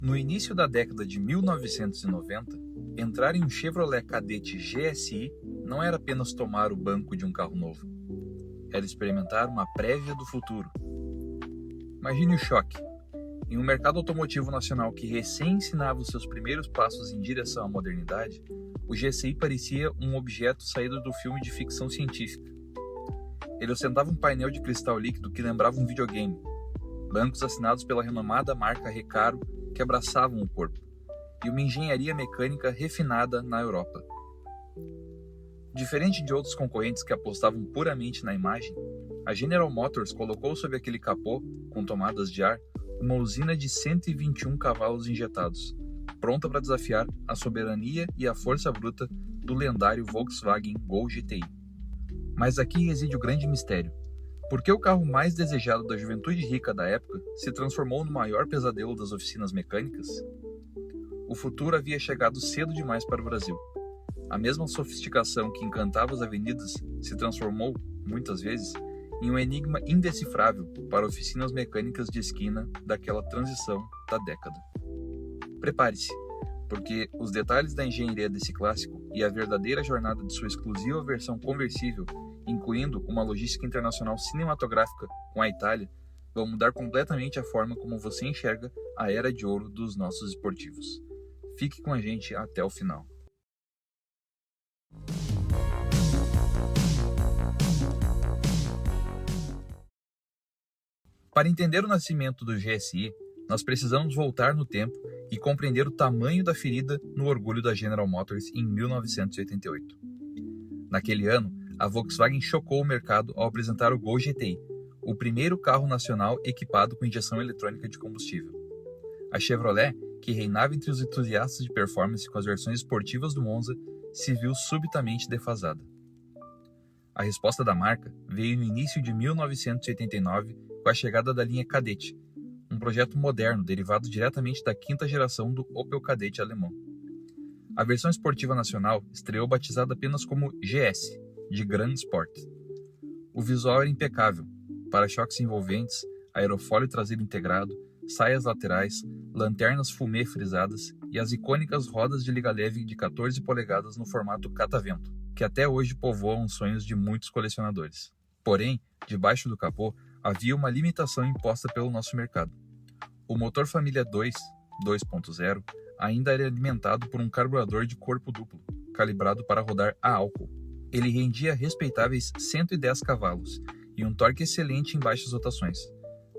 No início da década de 1990, entrar em um Chevrolet Cadete GSI não era apenas tomar o banco de um carro novo. Era experimentar uma prévia do futuro. Imagine o choque. Em um mercado automotivo nacional que recém ensinava os seus primeiros passos em direção à modernidade, o GSI parecia um objeto saído do filme de ficção científica. Ele ostentava um painel de cristal líquido que lembrava um videogame, bancos assinados pela renomada marca Recaro que abraçavam o corpo, e uma engenharia mecânica refinada na Europa. Diferente de outros concorrentes que apostavam puramente na imagem, a General Motors colocou sob aquele capô, com tomadas de ar, uma usina de 121 cavalos injetados, pronta para desafiar a soberania e a força bruta do lendário Volkswagen Gol GTI. Mas aqui reside o grande mistério. Por que o carro mais desejado da juventude rica da época se transformou no maior pesadelo das oficinas mecânicas? O futuro havia chegado cedo demais para o Brasil. A mesma sofisticação que encantava as avenidas se transformou, muitas vezes, em um enigma indecifrável para oficinas mecânicas de esquina daquela transição da década. Prepare-se, porque os detalhes da engenharia desse clássico e a verdadeira jornada de sua exclusiva versão conversível, incluindo uma logística internacional cinematográfica com a Itália, vão mudar completamente a forma como você enxerga a era de ouro dos nossos esportivos. Fique com a gente até o final. Para entender o nascimento do GSI, nós precisamos voltar no tempo e compreender o tamanho da ferida no orgulho da General Motors em 1988. Naquele ano, a Volkswagen chocou o mercado ao apresentar o Gol GTI, o primeiro carro nacional equipado com injeção eletrônica de combustível. A Chevrolet, que reinava entre os entusiastas de performance com as versões esportivas do Monza, se viu subitamente defasada. A resposta da marca veio no início de 1989 com a chegada da linha Kadett, um projeto moderno derivado diretamente da quinta geração do Opel Kadett alemão. A versão esportiva nacional estreou batizada apenas como GS, de Grand Sport. O visual era impecável, para-choques envolventes, aerofólio traseiro integrado, saias laterais, lanternas fumê frisadas e as icônicas rodas de liga leve de 14 polegadas no formato catavento, que até hoje povoam os sonhos de muitos colecionadores. Porém, debaixo do capô, havia uma limitação imposta pelo nosso mercado. O motor família 2, 2.0, ainda era alimentado por um carburador de corpo duplo, calibrado para rodar a álcool. Ele rendia respeitáveis 110 cavalos e um torque excelente em baixas rotações.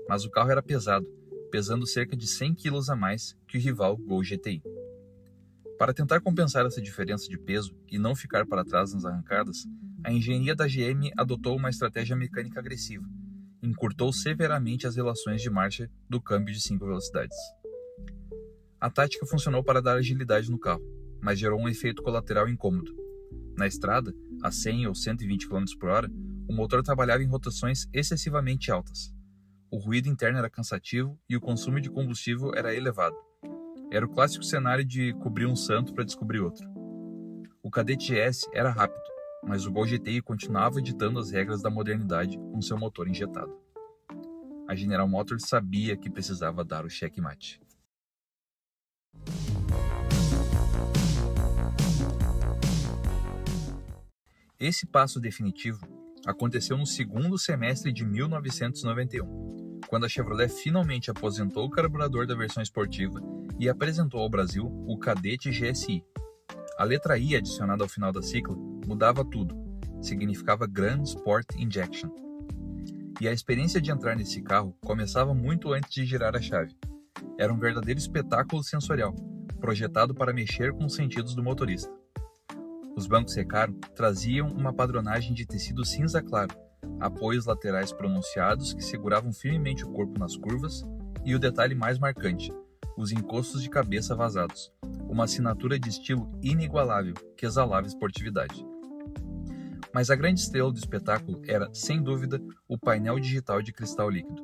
Mas o carro era pesado, pesando cerca de 100 kg a mais que o rival Gol GTI. Para tentar compensar essa diferença de peso e não ficar para trás nas arrancadas, a engenharia da GM adotou uma estratégia mecânica agressiva, encurtou severamente as relações de marcha do câmbio de 5 velocidades. A tática funcionou para dar agilidade no carro, mas gerou um efeito colateral incômodo. Na estrada, a 100 ou 120 km por hora, o motor trabalhava em rotações excessivamente altas. O ruído interno era cansativo e o consumo de combustível era elevado. Era o clássico cenário de cobrir um santo para descobrir outro. O Kadett GS era rápido, mas o Gol GTI continuava ditando as regras da modernidade com seu motor injetado. A General Motors sabia que precisava dar o checkmate. Esse passo definitivo aconteceu no segundo semestre de 1991, quando a Chevrolet finalmente aposentou o carburador da versão esportiva e apresentou ao Brasil o Kadett GSI. A letra I adicionada ao final da sigla mudava tudo, significava Grand Sport Injection. E a experiência de entrar nesse carro começava muito antes de girar a chave. Era um verdadeiro espetáculo sensorial, projetado para mexer com os sentidos do motorista. Os bancos Recaro traziam uma padronagem de tecido cinza claro, apoios laterais pronunciados que seguravam firmemente o corpo nas curvas e o detalhe mais marcante, os encostos de cabeça vazados, uma assinatura de estilo inigualável que exalava esportividade. Mas a grande estrela do espetáculo era, sem dúvida, o painel digital de cristal líquido.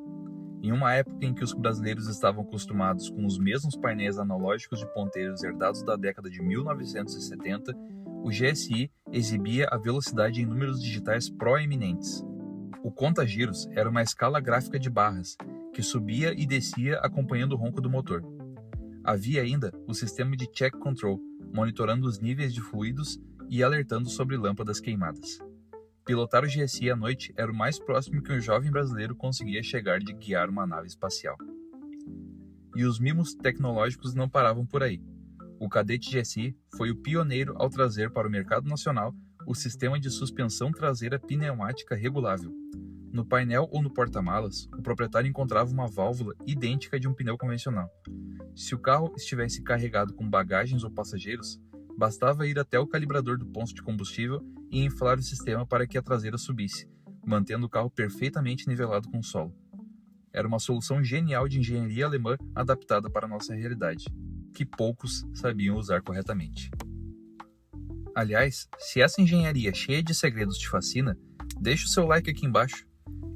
Em uma época em que os brasileiros estavam acostumados com os mesmos painéis analógicos de ponteiros herdados da década de 1970, o GSI exibia a velocidade em números digitais proeminentes. O conta-giros era uma escala gráfica de barras, que subia e descia acompanhando o ronco do motor. Havia ainda o sistema de check control, monitorando os níveis de fluidos e alertando sobre lâmpadas queimadas. Pilotar o GSI à noite era o mais próximo que um jovem brasileiro conseguia chegar de guiar uma nave espacial. E os mimos tecnológicos não paravam por aí. O cadete GSI foi o pioneiro ao trazer para o mercado nacional o sistema de suspensão traseira pneumática regulável. No painel ou no porta-malas, o proprietário encontrava uma válvula idêntica de um pneu convencional. Se o carro estivesse carregado com bagagens ou passageiros, bastava ir até o calibrador do posto de combustível e inflar o sistema para que a traseira subisse, mantendo o carro perfeitamente nivelado com o solo. Era uma solução genial de engenharia alemã adaptada para a nossa realidade, que poucos sabiam usar corretamente. Aliás, se essa engenharia cheia de segredos te fascina, deixa o seu like aqui embaixo.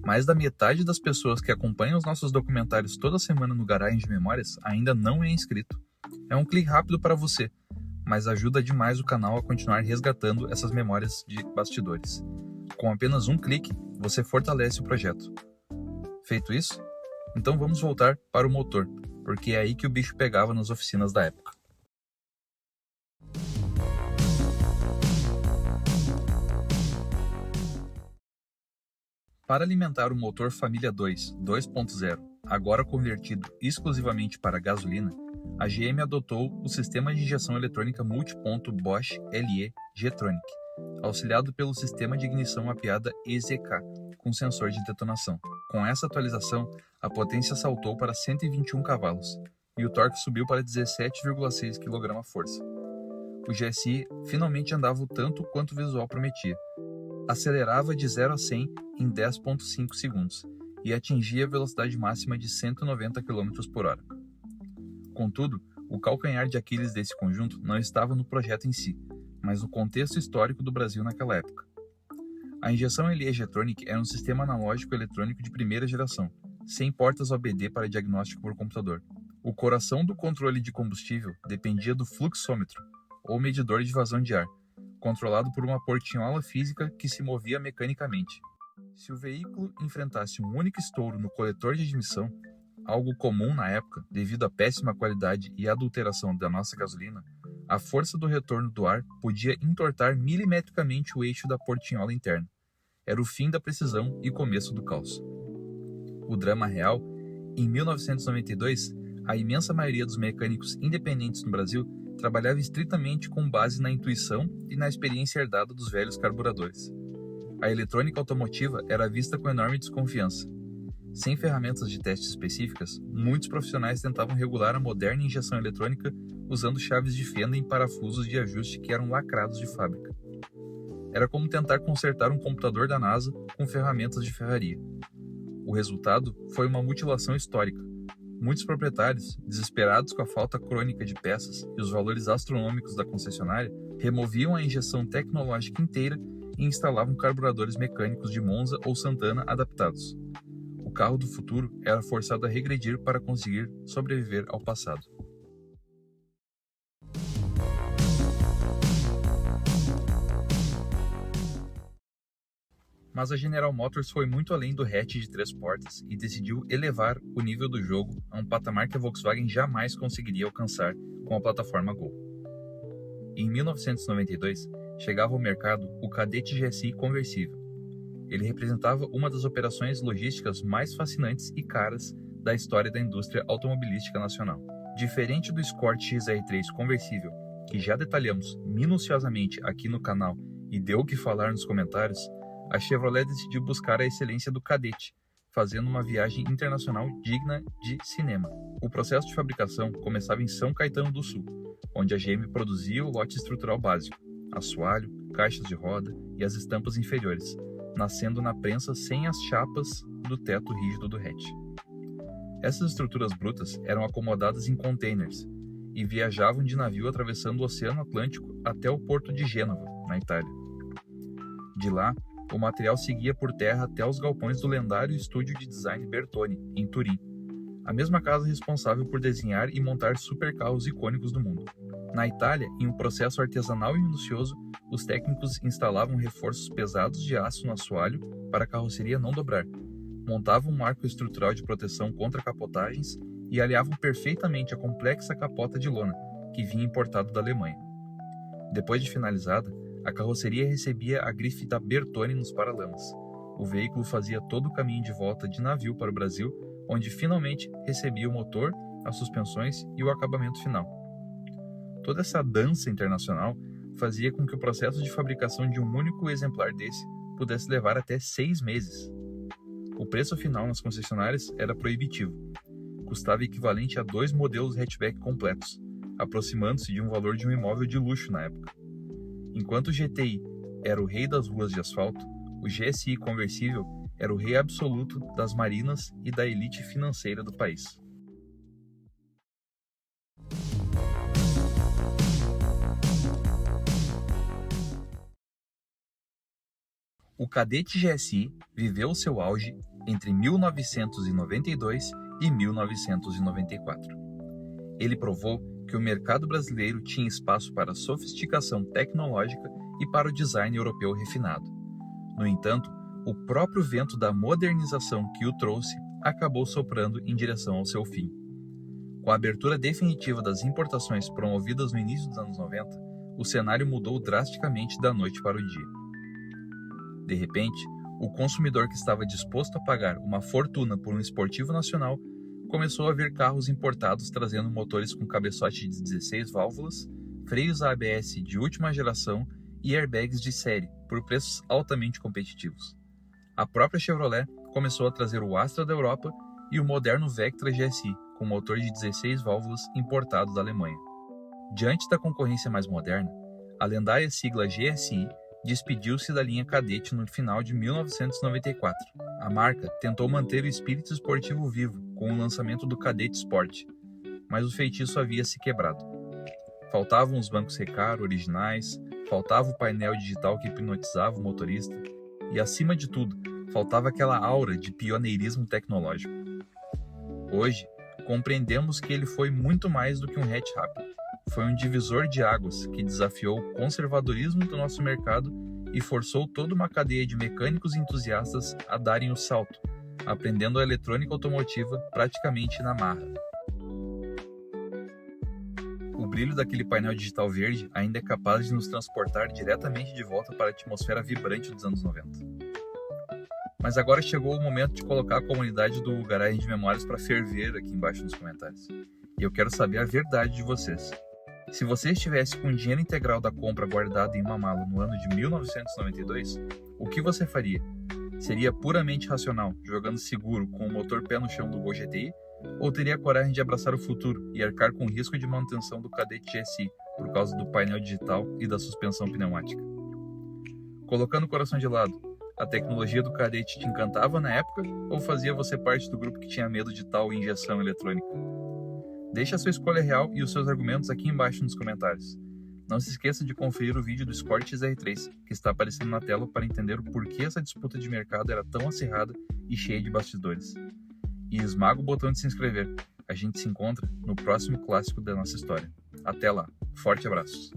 Mais da metade das pessoas que acompanham os nossos documentários toda semana no Garagem de Memórias ainda não é inscrito. É um clique rápido para você, mas ajuda demais o canal a continuar resgatando essas memórias de bastidores. Com apenas um clique, você fortalece o projeto. Feito isso? Então vamos voltar para o motor, porque é aí que o bicho pegava nas oficinas da época. Para alimentar o motor Família 2 2.0, agora convertido exclusivamente para gasolina, a GM adotou o sistema de injeção eletrônica multiponto Bosch LE G-Tronic, auxiliado pelo sistema de ignição mapeada EZK, com sensor de detonação. Com essa atualização, a potência saltou para 121 cavalos e o torque subiu para 17,6 kgf. O GSI finalmente andava o tanto quanto o visual prometia. Acelerava de 0 a 100 em 10,5 segundos e atingia a velocidade máxima de 190 km por hora. Contudo, o calcanhar de Aquiles desse conjunto não estava no projeto em si, mas no contexto histórico do Brasil naquela época. A injeção LE G-Tronic era um sistema analógico eletrônico de primeira geração, sem portas OBD para diagnóstico por computador. O coração do controle de combustível dependia do fluxômetro, ou medidor de vazão de ar, controlado por uma portinhola física que se movia mecanicamente. Se o veículo enfrentasse um único estouro no coletor de admissão, algo comum na época devido à péssima qualidade e adulteração da nossa gasolina, a força do retorno do ar podia entortar milimetricamente o eixo da portinhola interna. Era o fim da precisão e começo do caos. O drama real, em 1992, a imensa maioria dos mecânicos independentes no Brasil trabalhava estritamente com base na intuição e na experiência herdada dos velhos carburadores. A eletrônica automotiva era vista com enorme desconfiança. Sem ferramentas de teste específicas, muitos profissionais tentavam regular a moderna injeção eletrônica usando chaves de fenda em parafusos de ajuste que eram lacrados de fábrica. Era como tentar consertar um computador da NASA com ferramentas de ferraria. O resultado foi uma mutilação histórica. Muitos proprietários, desesperados com a falta crônica de peças e os valores astronômicos da concessionária, removiam a injeção tecnológica inteira e instalavam carburadores mecânicos de Monza ou Santana adaptados. O carro do futuro era forçado a regredir para conseguir sobreviver ao passado. Mas a General Motors foi muito além do hatch de 3 portas e decidiu elevar o nível do jogo a um patamar que a Volkswagen jamais conseguiria alcançar com a plataforma Gol. Em 1992, chegava ao mercado o Cadete GSI conversível. Ele representava uma das operações logísticas mais fascinantes e caras da história da indústria automobilística nacional. Diferente do Escort XR3 conversível, que já detalhamos minuciosamente aqui no canal e deu o que falar nos comentários, a Chevrolet decidiu buscar a excelência do Cadete, fazendo uma viagem internacional digna de cinema. O processo de fabricação começava em São Caetano do Sul, onde a GM produzia o lote estrutural básico, assoalho, caixas de roda e as estampas inferiores, nascendo na prensa sem as chapas do teto rígido do hatch. Essas estruturas brutas eram acomodadas em containers e viajavam de navio atravessando o Oceano Atlântico até o porto de Gênova, na Itália. De lá, o material seguia por terra até os galpões do lendário estúdio de design Bertone, em Turim, a mesma casa responsável por desenhar e montar supercarros icônicos do mundo. Na Itália, em um processo artesanal e minucioso, os técnicos instalavam reforços pesados de aço no assoalho para a carroceria não dobrar, montavam um marco estrutural de proteção contra capotagens e alinhavam perfeitamente a complexa capota de lona que vinha importado da Alemanha. Depois de finalizada, a carroceria recebia a grife da Bertone nos paralamas. O veículo fazia todo o caminho de volta de navio para o Brasil, onde finalmente recebia o motor, as suspensões e o acabamento final. Toda essa dança internacional fazia com que o processo de fabricação de um único exemplar desse pudesse levar até 6 meses. O preço final nas concessionárias era proibitivo. Custava equivalente a 2 modelos hatchback completos, aproximando-se de um valor de um imóvel de luxo na época. Enquanto o GTI era o rei das ruas de asfalto, o GSI conversível era o rei absoluto das marinas e da elite financeira do país. O Cadete GSI viveu seu auge entre 1992 e 1994. Ele provou que o mercado brasileiro tinha espaço para a sofisticação tecnológica e para o design europeu refinado. No entanto, o próprio vento da modernização que o trouxe acabou soprando em direção ao seu fim. Com a abertura definitiva das importações promovidas no início dos anos 90, o cenário mudou drasticamente da noite para o dia. De repente, o consumidor que estava disposto a pagar uma fortuna por um esportivo nacional começou a ver carros importados trazendo motores com cabeçote de 16 válvulas, freios ABS de última geração e airbags de série por preços altamente competitivos. A própria Chevrolet começou a trazer o Astra da Europa e o moderno Vectra GSI com motor de 16 válvulas importado da Alemanha. Diante da concorrência mais moderna, a lendária sigla GSI despediu-se da linha Cadete no final de 1994. A marca tentou manter o espírito esportivo vivo com o lançamento do Cadete Sport, mas o feitiço havia se quebrado. Faltavam os bancos Recaro originais, faltava o painel digital que hipnotizava o motorista e, acima de tudo, faltava aquela aura de pioneirismo tecnológico. Hoje, compreendemos que ele foi muito mais do que um hatch rápido. Foi um divisor de águas que desafiou o conservadorismo do nosso mercado e forçou toda uma cadeia de mecânicos entusiastas a darem o salto, aprendendo a eletrônica automotiva praticamente na marra. O brilho daquele painel digital verde ainda é capaz de nos transportar diretamente de volta para a atmosfera vibrante dos anos 90. Mas agora chegou o momento de colocar a comunidade do Garagem de Memórias para ferver aqui embaixo nos comentários. E eu quero saber a verdade de vocês. Se você estivesse com o dinheiro integral da compra guardado em uma mala no ano de 1992, o que você faria? Seria puramente racional, jogando seguro com o motor pé no chão do Gol GTI? Ou teria coragem de abraçar o futuro e arcar com o risco de manutenção do Cadete GSI por causa do painel digital e da suspensão pneumática? Colocando o coração de lado, a tecnologia do Cadete te encantava na época ou fazia você parte do grupo que tinha medo de tal injeção eletrônica? Deixe a sua escolha real e os seus argumentos aqui embaixo nos comentários. Não se esqueça de conferir o vídeo do Escort XR3, que está aparecendo na tela para entender o porquê essa disputa de mercado era tão acirrada e cheia de bastidores. E esmaga o botão de se inscrever. A gente se encontra no próximo clássico da nossa história. Até lá. Forte abraços.